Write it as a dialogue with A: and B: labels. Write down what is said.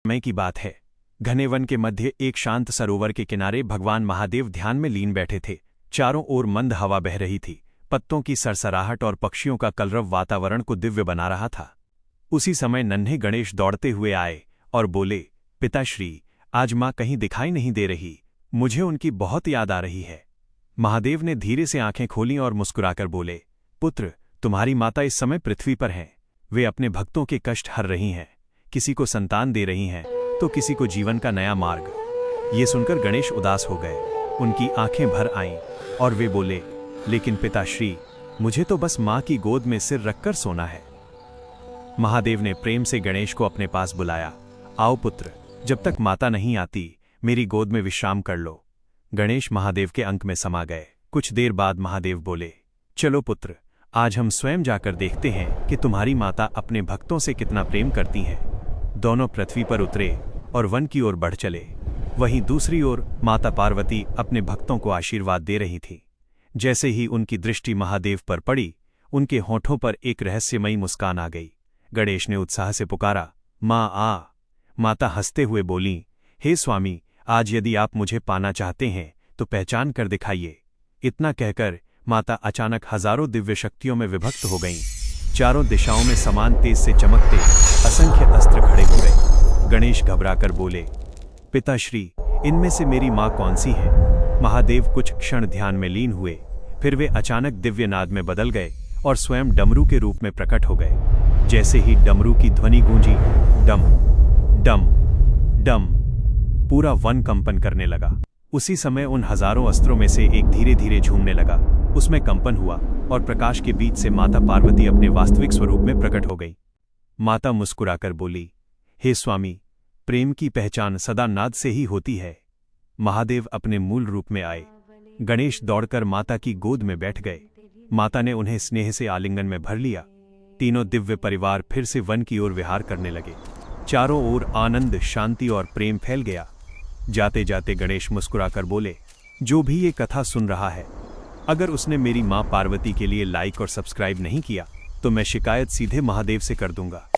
A: समय की बात है। घने वन के मध्य एक शांत सरोवर के किनारे भगवान महादेव ध्यान में लीन बैठे थे। चारों ओर मंद हवा बह रही थी। पत्तों की सरसराहट और पक्षियों का कलरव वातावरण को दिव्य बना रहा था। उसी समय नन्हे गणेश दौड़ते हुए आए और बोले, पिताश्री, आज माँ कहीं दिखाई नहीं दे रही, मुझे उनकी बहुत याद आ रही है। महादेव ने धीरे से आंखें खोलीं और मुस्कुराकर बोले, पुत्र, तुम्हारी माता इस समय पृथ्वी पर हैं। वे अपने भक्तों के कष्ट हर रही हैं, किसी को संतान दे रही हैं तो किसी को जीवन का नया मार्ग। ये सुनकर गणेश उदास हो गए। उनकी आंखें भर आईं और वे बोले, लेकिन पिताश्री, मुझे तो बस माँ की गोद में सिर रखकर सोना है। महादेव ने प्रेम से गणेश को अपने पास बुलाया। आओ पुत्र, जब तक माता नहीं आती मेरी गोद में विश्राम कर लो। गणेश महादेव के अंक में समा गए। कुछ देर बाद महादेव बोले, चलो पुत्र, आज हम स्वयं जाकर देखते हैं कि तुम्हारी माता अपने भक्तों से कितना प्रेम करती हैं। दोनों पृथ्वी पर उतरे और वन की ओर बढ़ चले। वहीं दूसरी ओर माता पार्वती अपने भक्तों को आशीर्वाद दे रही थी। जैसे ही उनकी दृष्टि महादेव पर पड़ी, उनके होठों पर एक रहस्यमयी मुस्कान आ गई। गणेश ने उत्साह से पुकारा, माँ आ। माता हंसते हुए बोलीं, हे स्वामी, आज यदि आप मुझे पाना चाहते हैं तो पहचान कर दिखाइए। इतना कहकर माता अचानक हजारों दिव्य शक्तियों में विभक्त हो गईं। चारों दिशाओं में समान तेज से चमकते असंख्य अस्त्र खड़े हो गए। गणेश घबराकर बोले, पिताश्री, इनमें से मेरी माँ कौन सी है? महादेव कुछ क्षण ध्यान में लीन हुए, फिर वे अचानक दिव्य नाद में बदल गए और स्वयं डमरू के रूप में प्रकट हो गए। जैसे ही डमरू की ध्वनि गूंजी, डम डम डम, पूरा वन कंपन करने लगा। उसी समय उन हजारों अस्त्रों में से एक धीरे धीरे झूमने लगा। उसमें कंपन हुआ और प्रकाश के बीच से माता पार्वती अपने वास्तविक स्वरूप में प्रकट हो गई। माता मुस्कुराकर बोली, हे स्वामी, प्रेम की पहचान सदा नाद से ही होती है। महादेव अपने मूल रूप में आए। गणेश दौड़कर माता की गोद में बैठ गए। माता ने उन्हें स्नेह से आलिंगन में भर लिया। तीनों दिव्य परिवार फिर से वन की ओर विहार करने लगे। चारों ओर आनंद, शांति और प्रेम फैल गया। जाते जाते गणेश मुस्कुराकर बोले, जो भी ये कथा सुन रहा है, अगर उसने मेरी माँ पार्वती के लिए लाइक और सब्सक्राइब नहीं किया तो मैं शिकायत सीधे महादेव से कर दूंगा।